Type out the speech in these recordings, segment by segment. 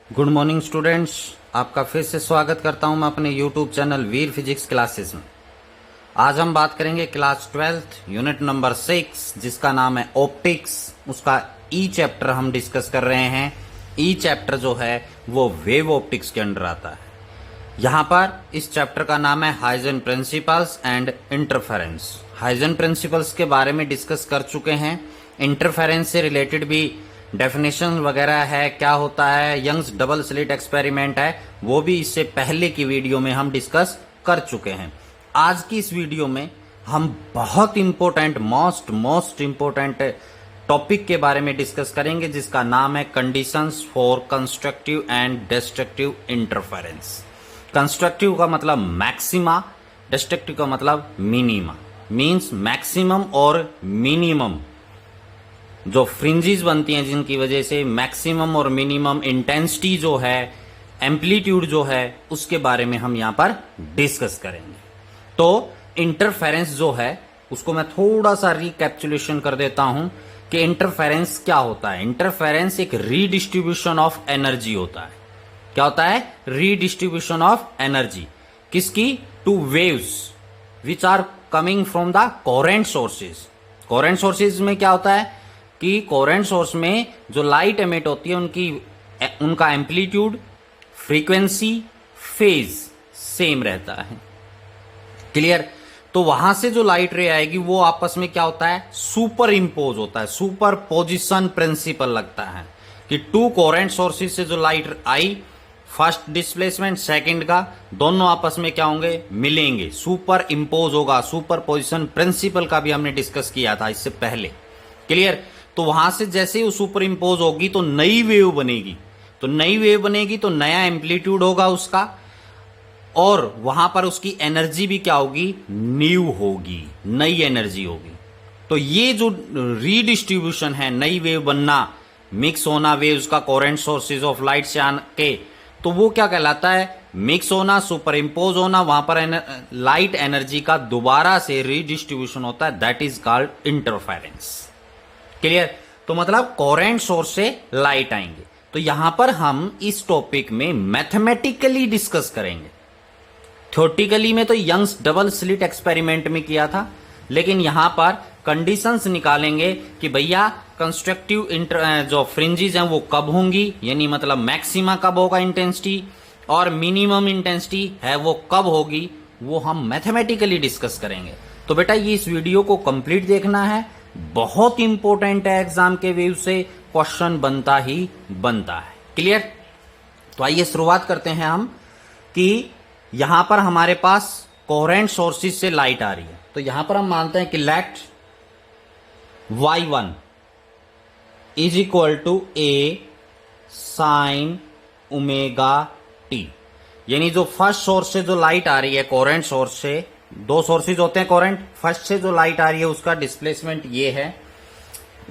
Good morning students, आपका फिर से स्वागत करता हूं मैं अपने यूट्यूब चैनल वीर फिजिक्स क्लासेस में। आज हम बात करेंगे क्लास 12th यूनिट नंबर 6 जिसका नाम है ऑप्टिक्स। उसका ई चैप्टर हम डिस्कस कर रहे हैं। ई चैप्टर जो है वो वेव ऑप्टिक्स के अंडर आता है। यहाँ पर इस चैप्टर का नाम है Huygens principles and interference. Huygens principles के बारे में डिस्कस कर चुके हैं। इंटरफेरेंस से रिलेटेड भी डेफिनेशन वगैरह है, क्या होता है, यंग्स डबल स्लिट एक्सपेरिमेंट है, वो भी इससे पहले की वीडियो में हम डिस्कस कर चुके हैं। आज की इस वीडियो में हम बहुत इंपॉर्टेंट मोस्ट इंपॉर्टेंट टॉपिक के बारे में डिस्कस करेंगे जिसका नाम है conditions for constructive and destructive interference. Constructive का मतलब मैक्सिमा, डिस्ट्रक्टिव का मतलब मिनिमा। मींस मैक्सिमम और मिनिमम जो फ्रिंजेस बनती हैं जिनकी वजह से मैक्सिमम और मिनिमम इंटेंसिटी जो है, एम्पलीट्यूड जो है, उसके बारे में हम यहां पर डिस्कस करेंगे। तो इंटरफेरेंस जो है उसको मैं थोड़ा सा रिकैप्चुलेशन कर देता हूं कि इंटरफेरेंस क्या होता है। इंटरफेरेंस एक रीडिस्ट्रीब्यूशन ऑफ एनर्जी होता है। क्या होता है? Redistribution of energy. किसकी? Two waves which are coming from the coherent sources. Coherent sources में क्या होता है कि कोरेंट सोर्स में जो लाइट एमिट होती है उनका एम्पलीट्यूड, फ्रीक्वेंसी, फेज सेम रहता है। क्लियर? तो वहां से जो लाइट रे आएगी वो आपस में क्या होता है? सुपर इंपोज होता है। सुपर पोजिशन प्रिंसिपल लगता है कि टू कोरेंट सोर्सेज से जो लाइट आई, फर्स्ट डिस्प्लेसमेंट सेकंड का, दोनों आपस में क्या होंगे? मिलेंगे, सुपर इंपोज होगा। सुपर पोजिशन प्रिंसिपल का भी हमने डिस्कस किया था इससे पहले। क्लियर? तो वहां से जैसे ही सुपर इंपोज होगी तो नई वेव बनेगी। तो नई वेव बनेगी तो नया एम्पलीट्यूड होगा उसका, और वहां पर उसकी एनर्जी भी क्या होगी? न्यू होगी, नई एनर्जी होगी। तो ये जो रीडिस्ट्रीब्यूशन है, नई वेव बनना, मिक्स होना वेव्स का कोरेंट सोर्सेज ऑफ लाइट से आके, तो वो क्या कहलाता है? मिक्स होना, सुपर इंपोज होना, वहां पर लाइट एनर्जी का दोबारा से रीडिस्ट्रीब्यूशन होता है। That is called interference. Clear? तो मतलब कोरेंट सोर्स से लाइट आएंगे। तो यहां पर हम इस टॉपिक में मैथमेटिकली डिस्कस करेंगे। थ्योरेटिकली में तो यंग्स डबल स्लिट एक्सपेरिमेंट में किया था, लेकिन यहां पर कंडीशंस निकालेंगे कि भैया कंस्ट्रक्टिव जो फ्रिंजेस हैं वो कब होंगी, यानी मतलब मैक्सिमा कब होगा इंटेंसिटी, और मिनिमम इंटेंसिटी है वो कब होगी, वो हम मैथमेटिकली डिस्कस करेंगे। तो बेटा ये इस वीडियो को कंप्लीट देखना है, बहुत इंपॉर्टेंट है। एग्जाम के व्यू से क्वेश्चन बनता ही बनता है। क्लियर? तो आइए शुरुआत करते हैं हम कि यहां पर हमारे पास कोरेंट सोर्सेज से लाइट आ रही है। तो यहां पर हम मानते हैं कि let y1 is equal to a sine omega t. यानी जो फर्स्ट सोर्स से जो लाइट आ रही है, कोरेंट सोर्स से, दो सोर्सेज होते हैं कोरेंट, फर्स्ट से जो लाइट आ रही है उसका डिस्प्लेसमेंट ये है।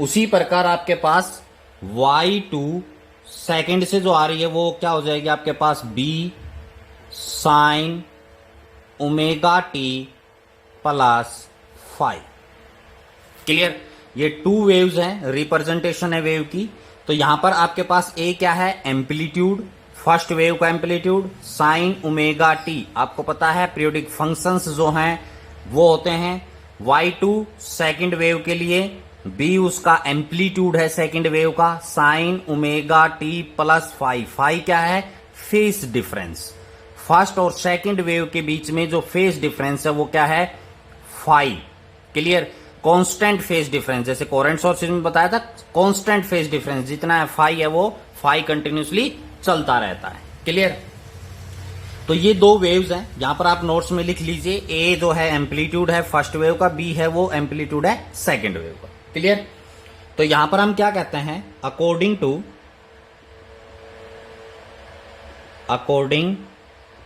उसी प्रकार आपके पास y2 सेकंड से जो आ रही है वो क्या हो जाएगी आपके पास? b sine omega t plus 5। Clear? ये टू वेव्स हैं, रिप्रेजेंटेशन है वेव की। तो यहां पर आपके पास a क्या है? एम्पलीट्यूड, फर्स्ट वेव का एम्पलीट्यूड, साइन ओमेगा टी। आपको पता है पीरियोडिक फंक्शंस जो हैं वो होते हैं। y2 सेकंड वेव के लिए, b उसका एम्पलीट्यूड है सेकंड वेव का, साइन ओमेगा टी प्लस 5। 5 क्या है? Phase difference. फर्स्ट और सेकंड वेव के बीच में जो फेज डिफरेंस है वो क्या है? 5। क्लियर? कांस्टेंट फेज डिफरेंस, जैसे कोरेंट सोर्सेज में बताया था, कांस्टेंट फेज डिफरेंस जितना है 5 है वो 5 कंटिन्यूसली चलता रहता है। क्लियर? तो ये दो वेव्स हैं, यहां पर आप नोट्स में लिख लीजिए। ए जो है एम्पलीट्यूड है फर्स्ट वेव का, बी है वो एम्पलीट्यूड है सेकंड वेव का। क्लियर? तो यहां पर हम क्या कहते हैं? According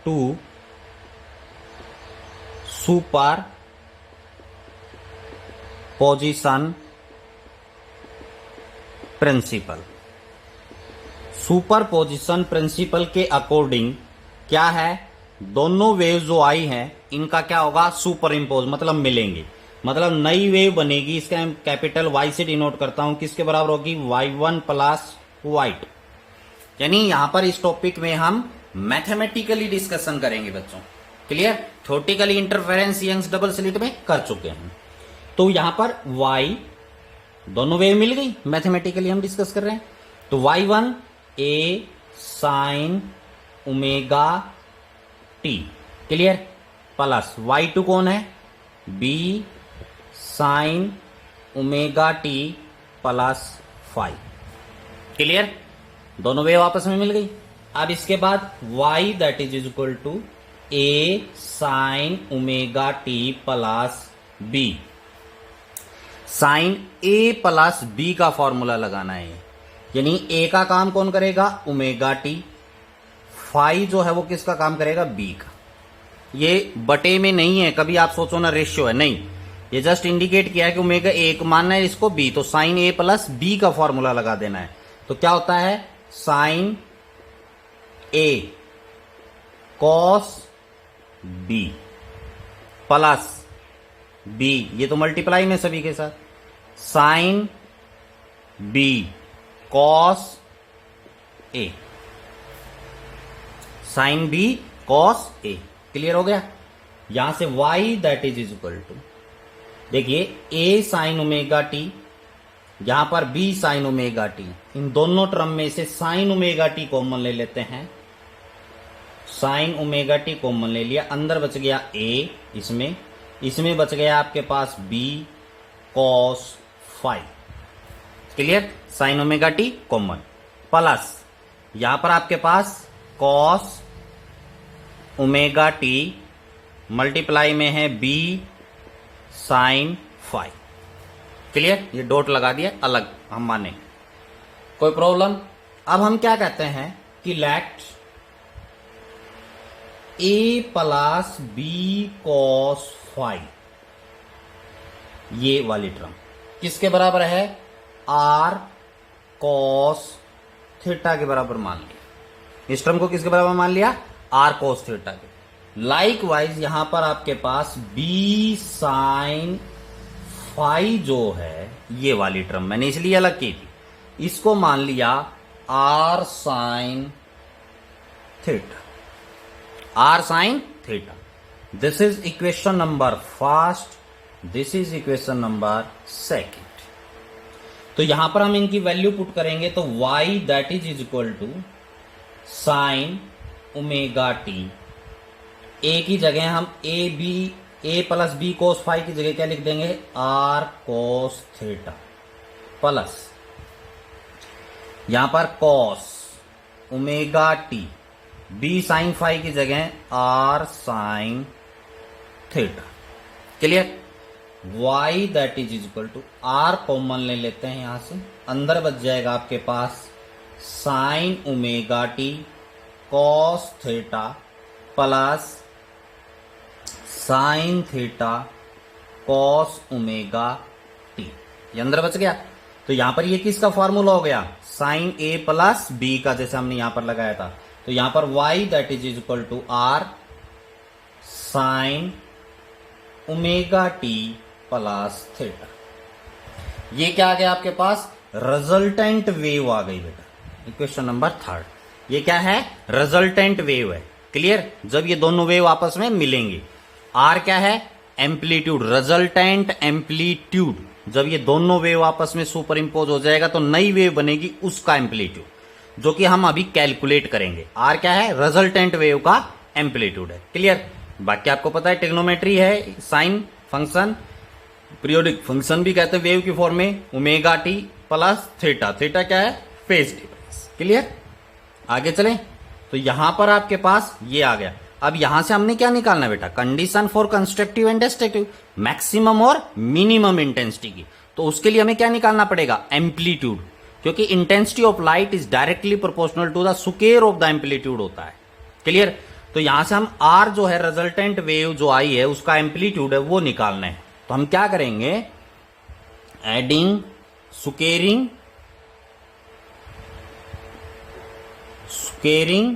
to superposition principle. Superposition principle के अकॉर्डिंग क्या है? दोनों वेव जो आई हैं इनका क्या होगा? सुपर इंपोज, मतलब मिलेंगे, मतलब नई वेव बनेगी। इसका कैपिटल Y से डिनोट करता हूं, किसके बराबर होगी? y1 plus y2। यानी यहां पर इस टॉपिक में हम मैथमेटिकली डिस्कशन करेंगे बच्चों। Clear? Theoretically interference Young's double slit में कर चुके हैं। तो यहां पर y दोनों वेव मिल गई, मैथमेटिकली हम डिस्कस कर रहे हैं। तो y1 a sine omega t, clear, plus y2 कौन है, b sine omega t plus 5, clear, दोनों वेव आपस में मिल गई। अब इसके बाद y that is equal to a sine omega t plus b, sine a plus b का फॉर्मूला लगाना है, यानी a का काम कौन करेगा, ओमेगा टी, फाई जो है वो किसका काम करेगा, b का। ये बटे में नहीं है, कभी आप सोचो ना रेशियो है, नहीं, ये जस्ट इंडिकेट किया है कि ओमेगा एक मानना है इसको b, तो साइन a प्लस b का फॉर्मूला लगा देना है। तो क्या होता है, sine a cos b plus b, ये तो मल्टीप्लाई में सभी के साथ, sine b cos a, sine b cos a, clear हो गया। यहां से y that is equal to, देखिए a साइन ओमेगा टी, यहां पर b साइन ओमेगा टी, इन दोनों टर्म में से साइन ओमेगा टी कॉमन ले लेते हैं, साइन ओमेगा टी कॉमन ले लिया, अंदर बच गया a, इसमें बच गया आपके पास b cos 5, clear, sign omega T common, plus यहां पर आपके पास कॉस ओमेगा टी मल्टीप्लाई में है b साइन 5, क्लियर, ये डॉट लगा दिया अलग हम माने, कोई प्रॉब्लम। अब हम क्या कहते हैं कि let a plus b cos 5, ये वाली टर्म किसके बराबर है, r कॉस थीटा के बराबर मान लिया, इस टर्म को किसके बराबर मान लिया, r कॉस थीटा के। लाइक वाइज यहां पर आपके पास b साइन 5 जो है, ये वाली टर्म मैंने इसलिए अलग की थी, इसको मान लिया r sine theta, r sine theta. This is equation number first, this is equation number second. तो यहां पर हम इनकी वैल्यू पुट करेंगे, तो y that is equal to sine omega t, a की जगह हम a प्लस b कोस 5 की जगह क्या लिख देंगे, r कोस थीटा, प्लस यहां पर cos omega t, b sine 5 की जगह r sine theta, clear. y that is equal to, r common ले लेते हैं यहां से, अंदर बच जाएगा आपके पास sine omega t cos theta plus sine theta cos omega t, ये अंदर बच गया। तो यहां पर ये किसका फॉर्मूला हो गया, साइन a प्लस b का, जैसे हमने यहां पर लगाया था। तो यहां पर y that is equal to r sine omega t plus theta, ये क्या आ गया आपके पास, रिजल्टेंट वेव आ गई बेटा, इक्वेशन नंबर थर्ड। ये क्या है, रिजल्टेंट वेव है, क्लियर, जब ये दोनों वेव आपस में मिलेंगे। r क्या है, एम्पलीट्यूड, रिजल्टेंट एम्पलीट्यूड, जब ये दोनों वेव आपस में सुपर इंपोज हो जाएगा तो नई वेव बनेगी, उसका एम्पलीट्यूड, जो कि हम अभी कैलकुलेट करेंगे। r क्या है, रिजल्टेंट वेव का एम्पलीट्यूड है, क्लियर। बाकी आपको पता है ट्रिग्नोमेट्री है, साइन फंक्शन, पीरियोडिक फंक्शन भी कहते हैं वेव की फॉर्म में, omega t plus theta, theta क्या है, फेज डिफरेंस, क्लियर। आगे चलें, तो यहां पर आपके पास ये आ गया। अब यहां से हमने क्या निकालना है बेटा, condition for constructive and destructive, maximum और मिनिमम इंटेंसिटी की। तो उसके लिए हमें क्या निकालना पड़ेगा, एम्पलीट्यूड, क्योंकि intensity of light is directly proportional to the square of the amplitude होता है, क्लियर। तो यहां से हम r जो है, रिजल्टेंट वेव जो आई है उसका एम्पलीट्यूड है, वो निकालना है। तो हम क्या करेंगे, adding squaring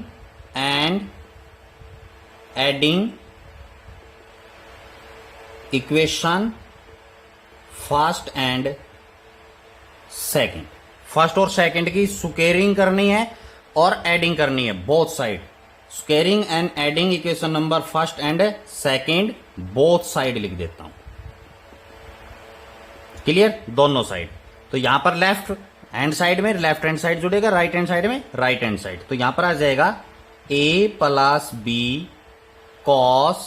and adding equation first and second, first और सेकंड की स्क्वेयरिंग करनी है और एडिंग करनी है both side. Squaring and adding equation number first and second both side लिख देता हूं। क्लियर, दोनों साइड। तो यहां पर लेफ्ट हैंड साइड में लेफ्ट हैंड साइड जुड़ेगा, राइट हैंड साइड में राइट हैंड साइड। तो यहां पर आ जाएगा a plus b cos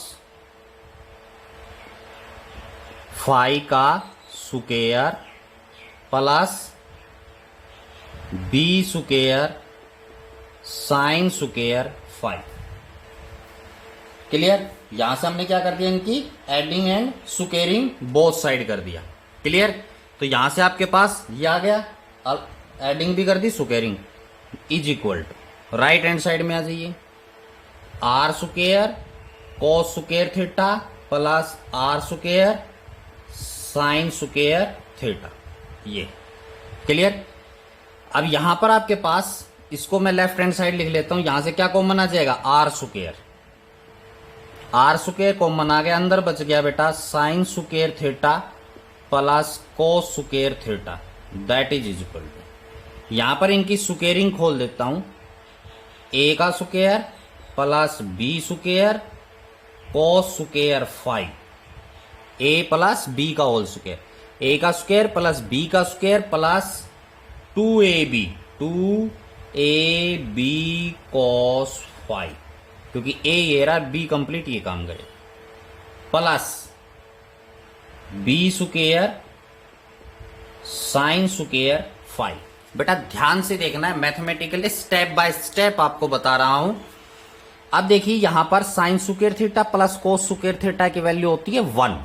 phi का square plus b square sine square phi. Clear, यहां से हमने क्या कर दिया, इनकी adding and squaring both side कर दिया। क्लियर, तो यहां से आपके पास ये आ गया, एडिंग भी कर दी, squaring is equal to right hand side में आ जाइए R square cos square theta plus R square sine square theta. ये क्लियर। अब यहां पर आपके पास, इसको मैं लेफ्ट हैंड साइड लिख लेता हूं, यहां से क्या कॉमन आ जाएगा, are square. R square common आ गया, अंदर बच गया बेटा sine square theta plus cos square theta, that is equal to, यहां पर इनकी स्क्वेयरिंग खोल देता हूं, ए का square plus B square cos square five, A plus B का होल स्क्वेयर, ए का स्क्वेयर प्लस बी का square plus 2ab cos five, क्योंकि ए ये रहा, बी कंप्लीट ये काम करे, plus B square sine square five. बेटा ध्यान से देखना है, मैथमेटिकली स्टेप बाय स्टेप आपको बता रहा हूं। अब देखिए यहां पर sign square theta plus cos square theta की वैल्यू होती है 1,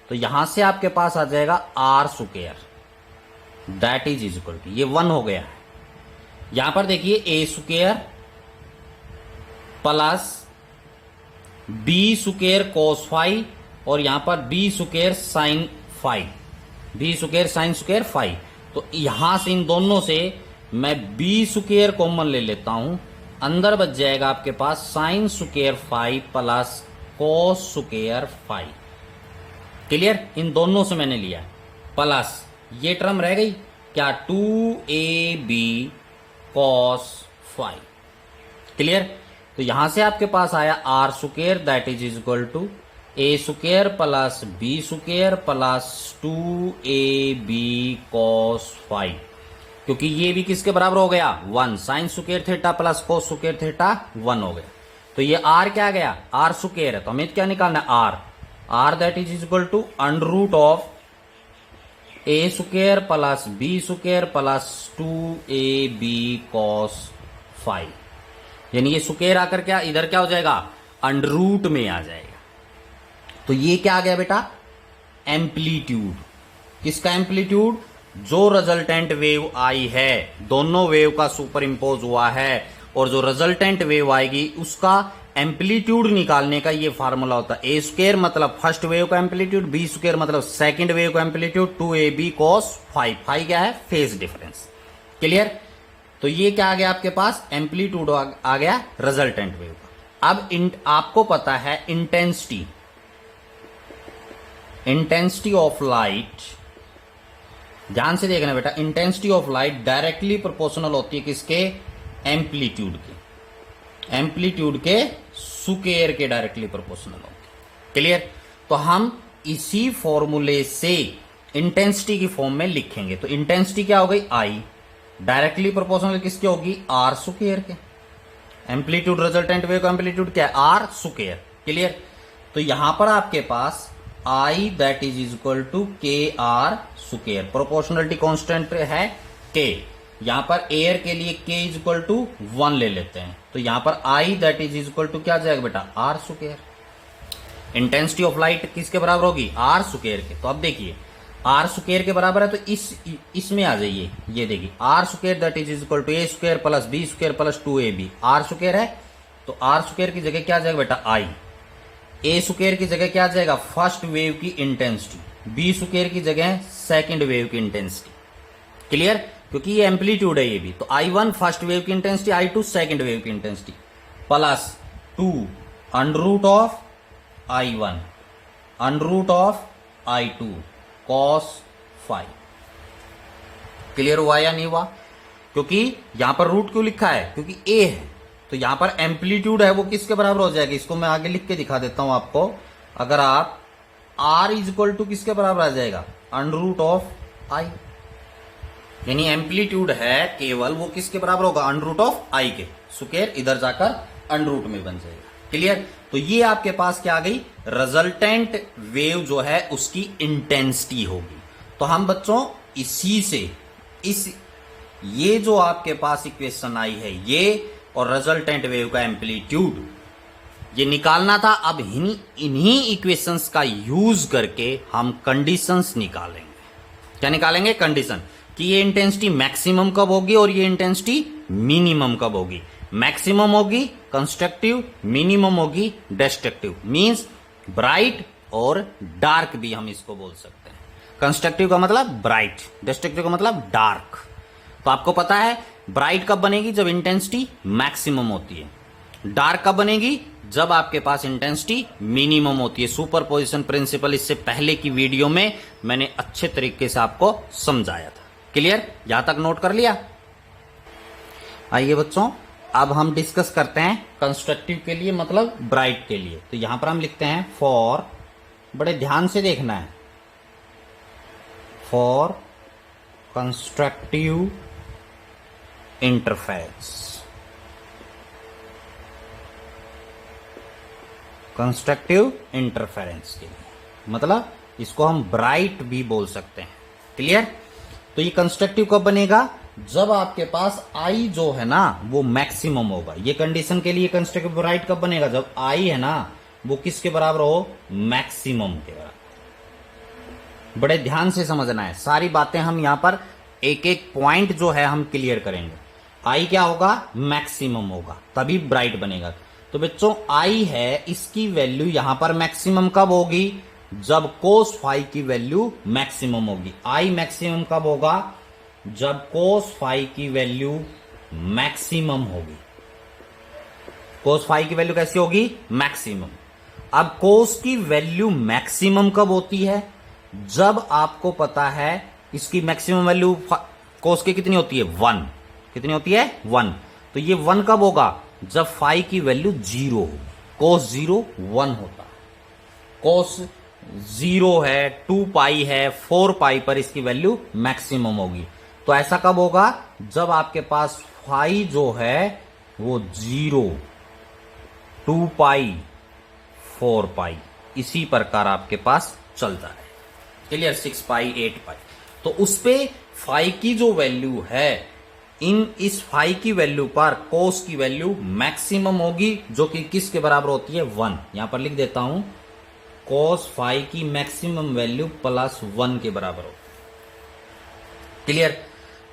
तो यहां से आपके पास आ जाएगा are square, that is equal to, ये 1 हो गया है। यहां पर देखिए a square plus B square cos phi और यहां पर b square sine phi, b square sine square phi. तो यहां से इन दोनों से मैं बी स्क्वेयर कॉमन ले लेता हूं, अंदर बच जाएगा आपके पास sine square five plus cos square five. Clear, इन दोनों से मैंने लिया, प्लस ये टर्म रह गई क्या, 2ab कॉस फाइव। क्लियर, तो यहां से आपके पास आया r square, that is equal to a square plus B square plus 2ab cos five, क्योंकि ये भी किसके बराबर हो गया, 1, sine square theta plus cos square theta 1 हो गया। तो ये आर क्या आ गया, आर स्क्वेयर है, तो हमें क्या निकालना है, r that is equal to under root of a square plus B square plus 2ab cos phi, यानी ये स्क्वेयर आकर क्या इधर क्या हो जाएगा, अंडर रूट में आ जाएगा। तो ये क्या आ गया बेटा, एम्पलीट्यूड। किसका एम्पलीट्यूड, जो रिजल्टेंट वेव आई है, दोनों वेव का सुपर इंपोज हुआ है, और जो रिजल्टेंट वेव आएगी उसका एम्पलीट्यूड निकालने का ये फार्मूला होता है। ए स्क्वायर मतलब फर्स्ट वेव का एम्पलीट्यूड, बी स्क्वायर मतलब सेकंड वेव का amplitude, 2ab cos five, five क्या है, फेज डिफरेंस। क्लियर, तो ये क्या आ गया आपके पास, एम्पलीट्यूड आ गया रिजल्टेंट वेव का। अब आपको पता है इंटेंसिटी ऑफ लाइट, ध्यान से देखना बेटा, intensity of light directly proportional होती है किसके, एम्पलीट्यूड के, एम्पलीट्यूड के स्क्वायर के डायरेक्टली प्रोपोर्शनल होती है। क्लियर, तो हम इसी फॉर्मूले से इंटेंसिटी की फॉर्म में लिखेंगे। तो इंटेंसिटी क्या हो गई, आई, डायरेक्टली प्रोपोर्शनल किसकी होगी, आर स्क्वायर के। एम्पलीट्यूड रिजल्टेंट वेव का एम्पलीट्यूड क्या है, आर स्क्वायर। क्लियर, तो यहां पर आपके पास आई दैट इज इक्वल टू के आर स्क्वायर, प्रोपोर्शनलिटी कांस्टेंट है के, यहां पर एयर के लिए के इज इक्वल टू 1 ले लेते हैं, तो यहां पर I that is equal to क्या जाएगा बेटा, r square. Intensity of light किसके बराबर होगी, आर स्क्वायर के। तो अब देखिए आर स्क्वायर के बराबर है, तो इसमें आ जाइए, ये देखिए r square that is equal to a square plus b square plus 2ab, r square है, तो आर स्क्वायर की जगह क्या आ जाएगा बेटा, आई। ए स्क्वायर की जगह क्या आ जाएगा, फर्स्ट वेव की इंटेंसिटी, बी स्क्वायर की जगह सेकंड वेव की इंटेंसिटी। क्लियर, क्योंकि ये एम्पलीट्यूड है ये भी, तो I1 फर्स्ट वेव की इंटेंसिटी, I2 सेकंड वेव की intensity, plus 2 under root of I1 under root of I2 cos phi. Clear हुआ या नहीं हुआ। क्योंकि यहां पर रूट क्यों लिखा है, क्योंकि ए है, तो यहां पर एम्पलीट्यूड है वो किसके बराबर हो जाएगा, इसको मैं आगे लिख के दिखा देता हूं आपको। अगर आप r इज इक्वल टू किसके बराबर आ जाएगा, अंडर रूट ऑफ आई, यानी एम्पलीट्यूड है केवल वो किसके बराबर होगा, अंडर रूट ऑफ आई के, स्क्वायर इधर जाकर अंडर रूट में बन जाएगा। क्लियर। तो ये आपके पास क्या आ गई, रिजल्टेंट वेव जो है उसकी इंटेंसिटी होगी। तो हम बच्चों इसी से ये जो आपके पास इक्वेशन आई है ये और रिजल्टेंट वेव का एम्पलीट्यूड ये निकालना था। अब इन्हीं इक्वेशंस का यूज करके हम कंडीशंस निकालेंगे। क्या निकालेंगे, कंडीशन, कि ये इंटेंसिटी मैक्सिमम कब होगी और ये इंटेंसिटी मिनिमम कब होगी। मैक्सिमम होगी कंस्ट्रक्टिव, मिनिमम होगी डिस्ट्रक्टिव, मींस ब्राइट और डार्क भी हम इसको बोल सकते हैं। कंस्ट्रक्टिव का मतलब ब्राइट, डिस्ट्रक्टिव का मतलब डार्क। तो आपको पता है ब्राइट कब बनेगी, जब इंटेंसिटी मैक्सिमम होती है। डार्क कब बनेगी, जब आपके पास इंटेंसिटी मिनिमम होती है। सुपरपोजिशन प्रिंसिपल इससे पहले की वीडियो में मैंने अच्छे तरीके से आपको समझाया था। क्लियर, यहां तक नोट कर लिया। आइए बच्चों अब हम डिस्कस करते हैं कंस्ट्रक्टिव के लिए, मतलब ब्राइट के लिए। तो यहां पर हम लिखते हैं फॉर, बड़े ध्यान से देखना है, for constructive interference. Constructive interference के लिए, मतलब इसको हम ब्राइट भी बोल सकते हैं। क्लियर। तो ये कंस्ट्रक्टिव कब बनेगा, जब आपके पास आई जो है ना वो मैक्सिमम होगा। ये कंडीशन के लिए कंस्ट्रक्टिव ब्राइट कब बनेगा, जब आई है ना वो किसके बराबर हो, मैक्सिमम के बराबर। बड़े ध्यान से समझना है, सारी बातें हम यहां पर एक एक पॉइंट जो है हम क्लियर करेंगे। आई क्या होगा, मैक्सिमम होगा, तभी ब्राइट बनेगा। तो बच्चों आई है, इसकी वैल्यू यहां पर मैक्सिमम कब होगी, जब कोस फाई की वैल्यू मैक्सिमम होगी। आई मैक्सिमम कब होगा, जब कोस फाई की वैल्यू मैक्सिमम होगी। कोस फाई की वैल्यू कैसी होगी, मैक्सिमम। अब कोस की वैल्यू मैक्सिमम कब होती है, जब आपको पता है इसकी मैक्सिमम वैल्यू कोस की कितनी होती है, 1। कितनी होती है, 1। तो ये 1 कब होगा, जब फाई की वैल्यू 0 होगी। कोस 0 1 होता है, कोस 0 है, 2 पाई है, 4 पाई पर इसकी वैल्यू मैक्सिमम होगी। तो ऐसा कब होगा, जब आपके पास फाई जो है वो 0, 2 पाई, 4 पाई, इसी प्रकार आपके पास चलता है। क्लियर, 6 पाई, 8 पाई। तो उस पे फाई की जो वैल्यू है, इस फाई की वैल्यू पर कोस की वैल्यू मैक्सिमम होगी, जो कि किसके बराबर होती है, 1। यहां पर लिख देता हूं, कोस फाई की मैक्सिमम वैल्यू +1 के बराबर होगी। क्लियर।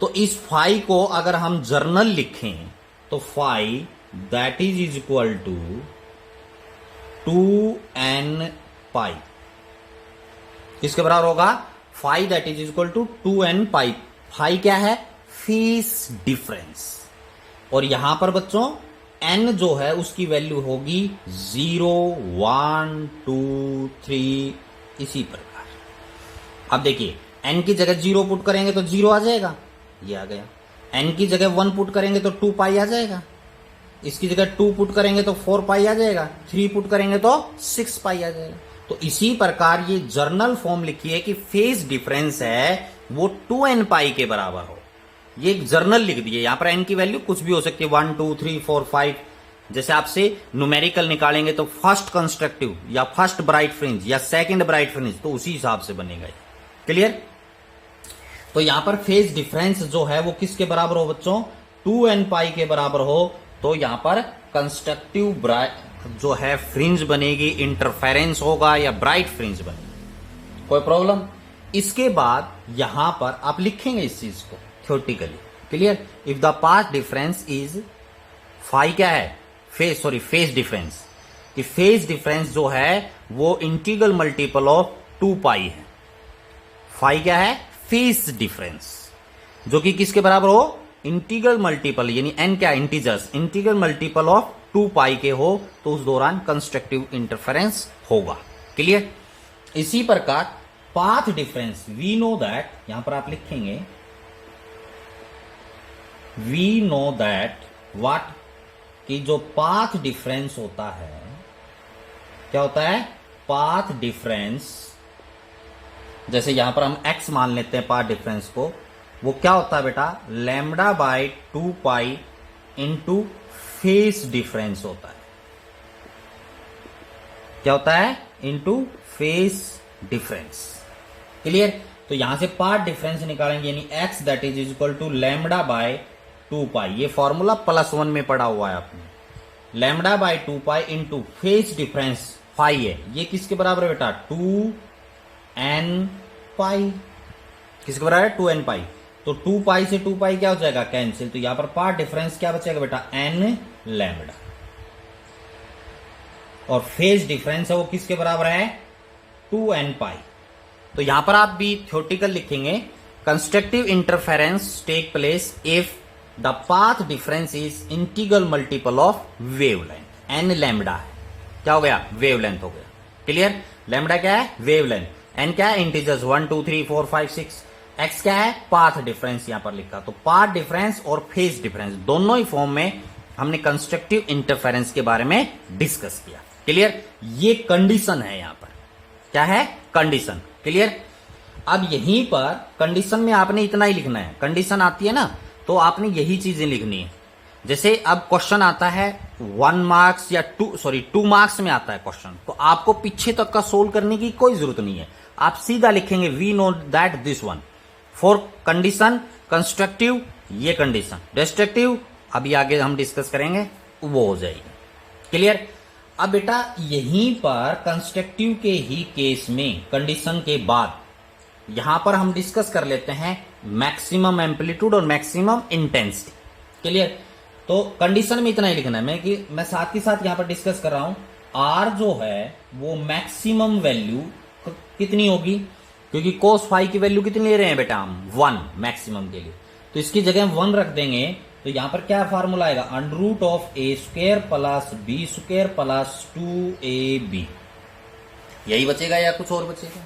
तो इस फाई को अगर हम जर्नल लिखें तो phi that is equal to 2n pi, किसके बराबर होगा, phi that is equal to 2n pi. Phi क्या है, फेस डिफरेंस। और यहां पर बच्चों n जो है उसकी वैल्यू होगी 0, 1, 2, 3, इसी प्रकार। अब देखिए n की जगह 0 पुट करेंगे तो 0 आ जाएगा, ये आ गया। n की जगह 1 पुट करेंगे तो 2 पाई आ जाएगा, इसकी जगह 2 पुट करेंगे तो 4 पाई आ जाएगा, 3 पुट करेंगे तो 6 पाई आ जाएगा। तो इसी प्रकार ये जर्नल फॉर्म लिखिए कि फेज डिफरेंस है वो 2n पाई के बराबर हो। ये एक जर्नल लिख दिए, यहां पर n की वैल्यू कुछ भी हो सकती है, 1, 2, 3, 4, 5। जैसे आपसे न्यूमेरिकल निकालेंगे तो फर्स्ट कंस्ट्रक्टिव या फर्स्ट ब्राइट फ्रिंज या सेकंड ब्राइट फ्रिंज, तो उसी हिसाब से बनेगा। क्लियर। तो यहां पर फेज डिफरेंस जो है वो किसके बराबर हो बच्चों, 2n पाई के बराबर हो। तो यहां पर कंस्ट्रक्टिव ब्राइट जो है फ्रिंज बनेगी, इंटरफेरेंस होगा या ब्राइट फ्रिंज बनेगी, कोई प्रॉब्लम। इसके बाद यहां पर आप लिखेंगे इस चीज को theoretically. Clear. If the path difference is, phi क्या है, फेज डिफरेंस, कि फेज डिफरेंस जो है वो इंटीग्रल मल्टीपल ऑफ 2 पाई है। फाई क्या है, फेज डिफरेंस, जो कि किसके बराबर हो, इंटीग्रल मल्टीपल, यानी n क्या, इंटीजर्स, इंटीग्रल मल्टीपल ऑफ 2 पाई के हो, तो उस दौरान कंस्ट्रक्टिव इंटरफेरेंस होगा। क्लियर। इसी प्रकार path difference, we know that, यहां पर आप लिखेंगे वी नो दैट व्हाट, कि जो पाथ डिफरेंस होता है, क्या होता है, पाथ डिफरेंस, जैसे यहां पर हम x मान लेते हैं पाथ डिफरेंस को, वो क्या होता है बेटा, lambda by 2 pi into phase difference होता है। क्या होता है, इंटू फेस डिफरेंस। क्लियर। तो यहां से पाथ डिफरेंस निकालेंगे, यानी x that is equal to lambda by 2 pi, ये फॉर्मूला +1 में पढ़ा हुआ है आपने, lambda by 2 pi into phase difference phi है, ये किसके बराबर है बेटा, 2n पाई, किसके बराबर है, 2n पाई। तो 2 पाई से 2 पाई क्या हो जाएगा, कैंसिल, तो यहां पर पाथ डिफरेंस क्या बचेगा बेटा, n लैम्बडा, और फेज डिफरेंस है वो किसके बराबर है, 2n पाई। तो यहां पर आप भी थ्योरेटिकल लिखेंगे, constructive interference take place if the path difference is integral multiple of wavelength, n lambda है, क्या हो गया, वेवलेंथ हो गया। क्लियर। लैम्बडा क्या है, वेवलेंथ, n क्या है, इंटीजर्स 1 2 3 4 5 6, x क्या है, पाथ डिफरेंस यहां पर लिखा। तो पाथ डिफरेंस और फेज डिफरेंस दोनों ही फॉर्म में हमने कंस्ट्रक्टिव इंटरफेरेंस के बारे में डिस्कस किया। क्लियर। ये कंडीशन है, यहां पर क्या है, कंडीशन। क्लियर। अब यहीं पर कंडीशन में आपने इतना ही लिखना है, कंडीशन आती है ना तो आपने यही चीजें लिखनी है। जैसे अब क्वेश्चन आता है 1 मार्क्स या 2 मार्क्स में आता है क्वेश्चन, तो आपको पीछे तक का सोल्व करने की कोई जरूरत नहीं है, आप सीधा लिखेंगे we know that this one for condition constructive, ये कंडीशन डिस्ट्रक्टिव, अभी आगे हम डिस्कस करेंगे, वो हो जाएगी। क्लियर। अब बेटा यहीं पर कंस्ट्रक्टिव के ही केस में कंडीशन के बाद यहां पर हम डिस्कस कर लेते हैं मैक्सिमम एम्पलीट्यूड और मैक्सिमम इंटेंसिटी। क्लियर। तो कंडीशन में इतना ही लिखना है कि मैं साथ ही साथ यहां पर डिस्कस कर रहा हूं, आर जो है वो मैक्सिमम वैल्यू कितनी होगी, क्योंकि कोस फाई की वैल्यू कितनी ले रहे हैं बेटा हम, 1 मैक्सिमम के लिए, तो इसकी जगह हम 1 रख देंगे। तो यहां पर क्या फार्मूला आएगा, under root of a square plus b square plus 2ab, यही बचेगा या कुछ और बचेगा।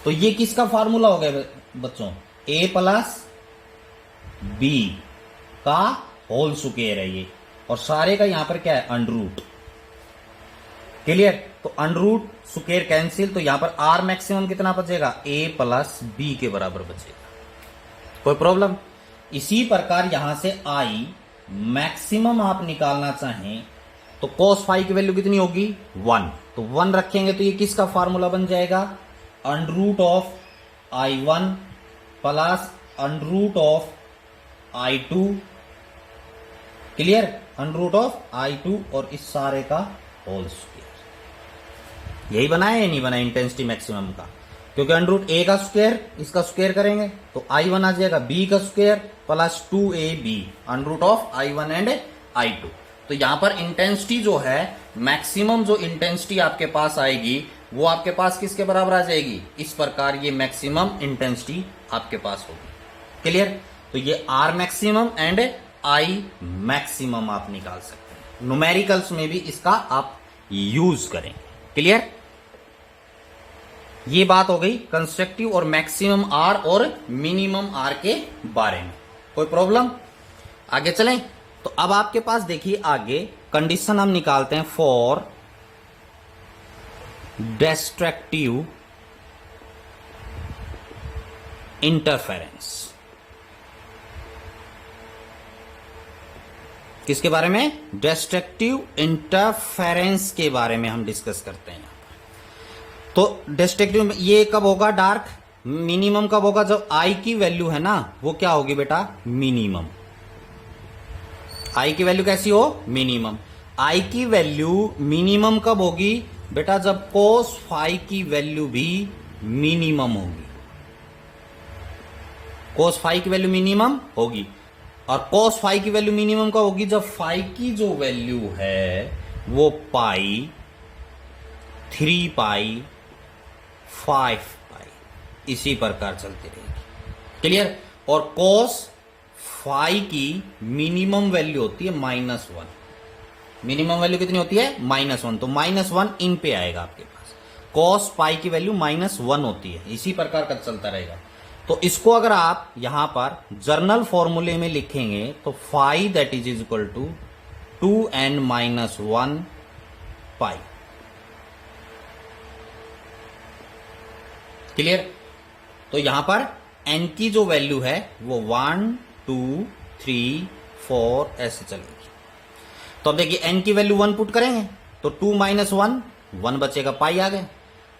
तो ये किसका फार्मूला हो गया बच्चों, a प्लस b का होल स्क्वायर है ये, और सारे का यहां पर क्या है, अंडर रूट। क्लियर। तो अंडर रूट स्क्वायर कैंसिल, तो यहां पर r मैक्सिमम कितना बचेगा, a प्लस b के बराबर बचेगा, कोई प्रॉब्लम। इसी प्रकार यहां से i मैक्सिमम आप निकालना चाहें तो cos फाई की वैल्यू कितनी होगी, 1, तो 1 रखेंगे तो ये किसका फार्मूला बन जाएगा, under root of i1 plus under root of i2। Clear. Under root of i2 और इस सारे का होल स्क्वायर, यही बना है या नहीं बना इंटेंसिटी मैक्सिमम का, क्योंकि अंडर रूट a का स्क्वायर इसका स्क्वायर करेंगे तो i1 आ जाएगा, b का square plus 2ab, under root of i1 and i2। तो यहां पर इंटेंसिटी जो है, मैक्सिमम जो इंटेंसिटी आपके पास आएगी वो आपके पास किसके बराबर आ जाएगी, इस प्रकार ये मैक्सिमम इंटेंसिटी आपके पास होगी। क्लियर। तो ये r maximum and i maximum आप निकाल सकते हैं, न्यूमेरिकल्स में भी इसका आप यूज करें। क्लियर। ये बात हो गई कंस्ट्रक्टिव और मैक्सिमम आर और मिनिमम आर के बारे में, कोई प्रॉब्लम। आगे चलें। तो अब आपके पास देखिए आगे कंडीशन हम निकालते हैं फॉर डिस्ट्रक्टिव इंटरफेरेंस। किसके बारे में, डिस्ट्रक्टिव इंटरफेरेंस के बारे में हम डिस्कस करते हैं। तो डिस्ट्रक्टिव ये कब होगा, डार्क मिनिमम कब होगा, जब आई की वैल्यू है ना वो क्या होगी बेटा, मिनिमम। आई की वैल्यू कैसी हो, मिनिमम। आई की वैल्यू मिनिमम कब होगी बेटा, जब कोस फाई की वैल्यू भी मिनिमम होगी, कोस फाई की वैल्यू मिनिमम होगी। और कोस फाई की वैल्यू मिनिमम कब होगी, जब फाई की जो वैल्यू है वो पाई, 3 पाई, 5 पाई इसी प्रकार चलती रहेगी। क्लियर। और कोस फाई की मिनिमम वैल्यू होती है -1, मिनिमम वैल्यू कितनी होती है, -1, तो -1 इन पे आएगा आपके पास। कोस पाई की वैल्यू -1 होती है, इसी प्रकार का चलता रहेगा। तो इसको अगर आप यहां पर जर्नल फॉर्मूले में लिखेंगे तो phi that is equal to 2n-1 pi. Clear? तो यहां पर n की जो वैल्यू है वो 1 2 3 4 ऐसे चलेगी। तो अब देखिए n की वैल्यू 1 पुट करेंगे तो 2 - 1 1 बचेगा, पाई आ गया।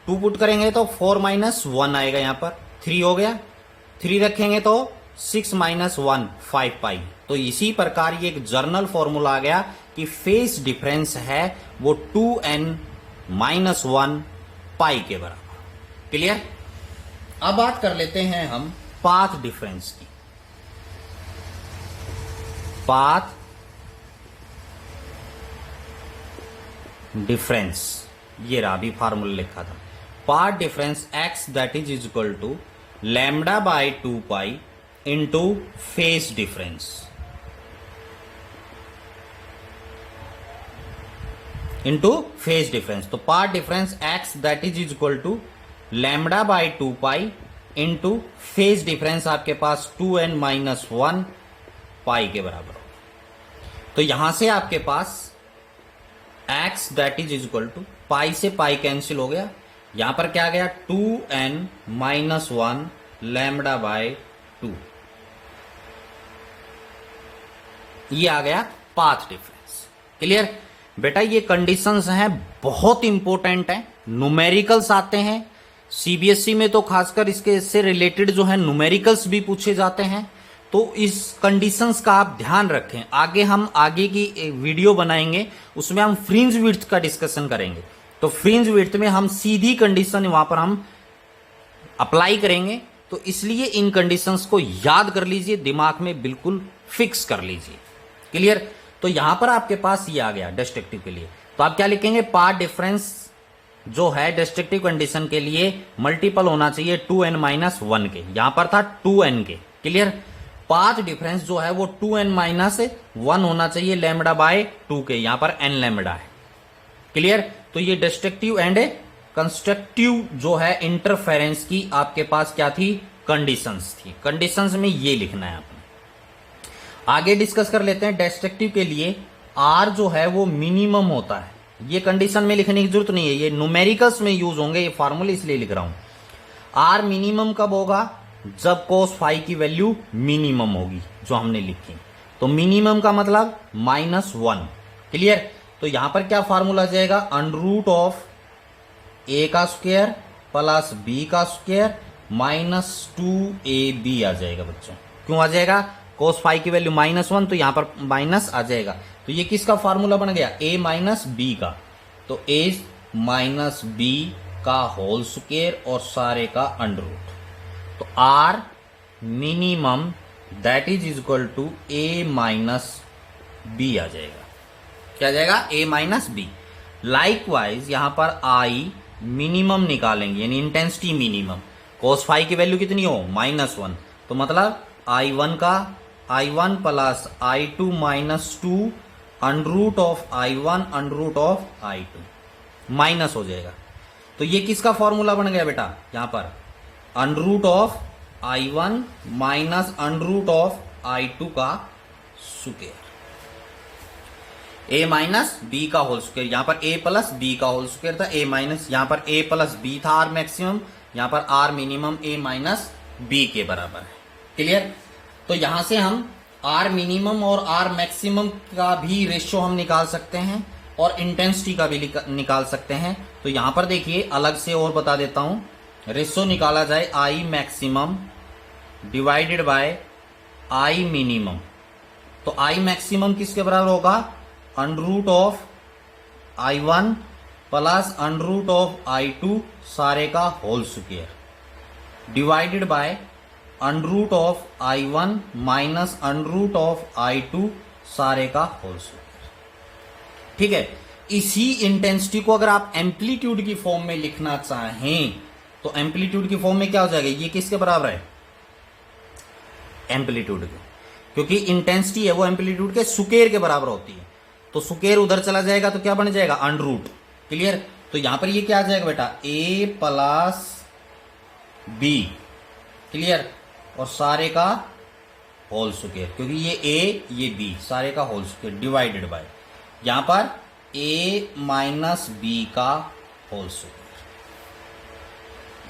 2 पुट करेंगे तो 4 - 1 आएगा, यहां पर 3 हो गया। 3 रखेंगे तो 6 - 1 5 पाई। तो इसी प्रकार ये एक जर्नल फॉर्मूला आ गया कि फेस डिफरेंस है वो 2n-1 पाई के बराबर। क्लियर? अब बात कर लेते हैं हम पाथ डिफरेंस की। पाथ डिफरेंस, ये रहा, अभी फार्मूला लिखा था। Path difference x that is equal to lambda by 2 pi into phase difference into phase difference. तो path difference x that is equal to lambda by 2 pi into phase difference आपके पास 2n-1 पाई के बराबर हो। तो यहां से आपके पास x that is equal to pi से पाई कैंसिल हो गया, यहां पर क्या आ गया 2n-1 लैम्डा बाय 2, ये आ गया पाथ डिफरेंस। क्लियर? बेटा ये कंडीशंस हैं, बहुत इंपॉर्टेंट है, न्यूमेरिकल्स आते हैं सीबीएसई में, तो खासकर इससे रिलेटेड जो है न्यूमेरिकल्स भी पूछे जाते हैं। तो इस कंडीशंस का आप ध्यान रखें। आगे हम आगे की वीडियो बनाएंगे, उसमें हम फ्रिंज विड्थ का डिस्कशन करेंगे। तो फ्रिंज विड्थ में हम सीधी कंडीशन वहां पर हम अप्लाई करेंगे, तो इसलिए इन कंडीशंस को याद कर लीजिए, दिमाग में बिल्कुल फिक्स कर लीजिए। क्लियर? तो यहां पर आपके पास ये आ गया डिस्ट्रक्टिव के लिए, तो आप क्या लिखेंगे, पाथ डिफरेंस जो है डिस्ट्रक्टिव कंडीशन के लिए मल्टीपल होना चाहिए 2n-1 के, यहां पर था 2n के। क्लियर? पाथ डिफरेंस जो है वो 2n-1 होना चाहिए लैम्डा बाय 2 के, यहां पर n लैम्डा है। क्लियर? तो ये डिस्ट्रक्टिव एंड कंस्ट्रक्टिव जो है इंटरफेरेंस की आपके पास क्या थी, कंडीशंस थी। कंडीशंस में ये लिखना है आपने। आगे डिस्कस कर लेते हैं। डिस्ट्रक्टिव के लिए r जो है वो मिनिमम होता है, ये कंडीशन में लिखने की जरूरत नहीं है, ये न्यूमेरिकल्स में यूज होंगे ये फार्मूले, इसलिए लिख रहा हूं। r मिनिमम कब होगा, जब cos फाई की वैल्यू मिनिमम होगी, जो हमने लिखी। तो मिनिमम का मतलब -1। क्लियर? तो यहां पर क्या फार्मूला आ जाएगा, अंडर ऑफ a का स्क्वायर प्लस b का स्क्वायर -2ab आ जाएगा बच्चों। क्यों आ जाएगा, cos फाई की वैल्यू -1, तो यहां पर माइनस आ जाएगा। तो ये किसका फार्मूला बन गया, a - b का। तो a - b का होल स्क्वायर और सारे का अंडर रूट। तो r minimum that is equal to a - b आ जाएगा। क्या आ जाएगा, a - b। लाइकवाइज यहां पर i मिनिमम निकालेंगे, यानी इंटेंसिटी मिनिमम। cos फाई की वैल्यू कितनी हो, -1, तो मतलब i1 plus i2 - 2 under root of i1 under root of i2 minus हो जाएगा। तो ये किसका फॉर्मूला बन गया बेटा, यहां पर under root of i1 minus under root of i2 का स्क्वायर, a माइनस बी का होल स्क्वायर। यहां पर a प्लस बी का होल स्क्वायर था, a माइनस, यहां पर a प्लस बी था r मैक्सिमम, यहां पर r minimum a minus b के बराबर है। क्लियर? तो यहां से हम r मिनिमम और r मैक्सिमम का भी रेशियो हम निकाल सकते हैं और इंटेंसिटी का भी निकाल सकते हैं। तो यहां पर देखिए अलग से और बता देता हूं, रेशियो निकाला जाए I maximum divided by I minimum. तो I मैक्सिमम किसके बराबर होगा, under root of I1 plus under root of I2 सारे का whole square divided by under root of I1 minus under root of I2 सारे का होल स्क्वायर। ठीक है? इसी इंटेंसिटी को अगर आप एम्पलीट्यूड की फॉर्म में लिखना चाहें तो एम्पलीट्यूड की फॉर्म में क्या हो जाएगा, ये किसके बराबर है, एम्पलीट्यूड के, क्योंकि इंटेंसिटी है वो एम्पलीट्यूड के स्क्वायर के बराबर होती है। तो स्क्वायर उधर चला जाएगा तो क्या बन जाएगा, अंडर रूट। क्लियर? तो यहां पर ये क्या आ जाएगा बेटा, a प्लस बी। क्लियर? और सारे का होल स्क्वायर, क्योंकि ये ए ये बी सारे का होल स्क्वायर डिवाइडेड बाय यहां पर ए माइनस बी का होल स्क्वायर,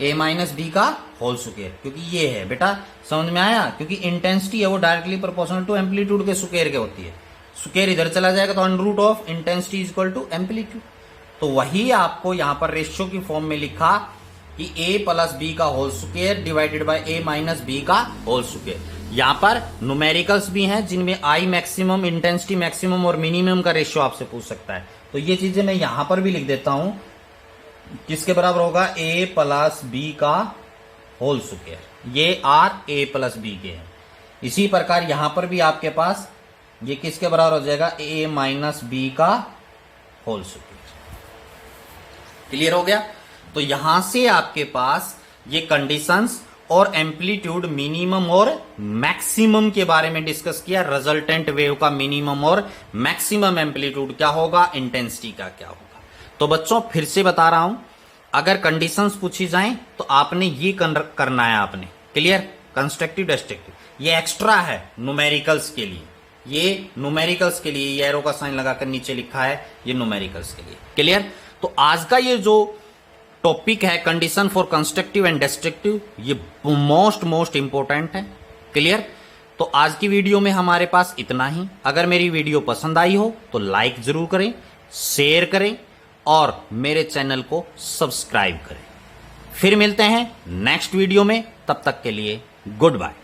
ए माइनस बी का होल स्क्वायर, क्योंकि ये है बेटा, समझ में आया? क्योंकि इंटेंसिटी है वो डायरेक्टली प्रोपोर्शनल टू एम्पलीट्यूड के स्क्वायर के होती है, स्क्वायर इधर चला जाएगा तो under root of intensity is equal to amplitude. तो वही आपको यहां पर रेशियो की फॉर्म में लिखा कि a प्लस बी का whole square divided by a minus b का होल स्क्वायर। यहां पर न्यूमेरिकल्स भी हैं जिनमें आई मैक्सिमम, इंटेंसिटी मैक्सिमम और मिनिमम का रेशियो आपसे पूछ सकता है, तो ये चीजें मैं यहां पर भी लिख देता हूं। किसके बराबर होगा? a प्लस बी का होल स्क्वायर, ये आर a प्लस बी के हैं। इसी प्रकार यहां पर भी आपके पास ये किसके बराबर हो जाएगा? a माइनस बी का होल स्क्वायर। क्लियर हो गया? तो यहां से आपके पास ये कंडीशंस और एम्पलीट्यूड मिनिमम और मैक्सिमम के बारे में डिस्कस किया। रिजल्टेंट वेव का मिनिमम और मैक्सिमम एम्पलीट्यूड क्या होगा, इंटेंसिटी का क्या होगा। तो बच्चों फिर से बता रहा हूं, अगर कंडीशंस पूछी जाएं तो आपने ये करना है आपने। क्लियर? कंस्ट्रक्टिव डिस्ट्रक्टिव ये एक्स्ट्रा है न्यूमेरिकल्स के लिए, ये न्यूमेरिकल्स के लिए, ये एरो का साइन लगाकर नीचे लिखा है, ये न्यूमेरिकल्स के लिए। क्लियर? तो आज का ये जो टॉपिक है condition for constructive and destructive, ये मोस्ट इंपॉर्टेंट है। क्लियर? तो आज की वीडियो में हमारे पास इतना ही। अगर मेरी वीडियो पसंद आई हो तो लाइक जरूर करें, शेयर करें और मेरे चैनल को सब्सक्राइब करें। फिर मिलते हैं नेक्स्ट वीडियो में, तब तक के लिए गुड बाय।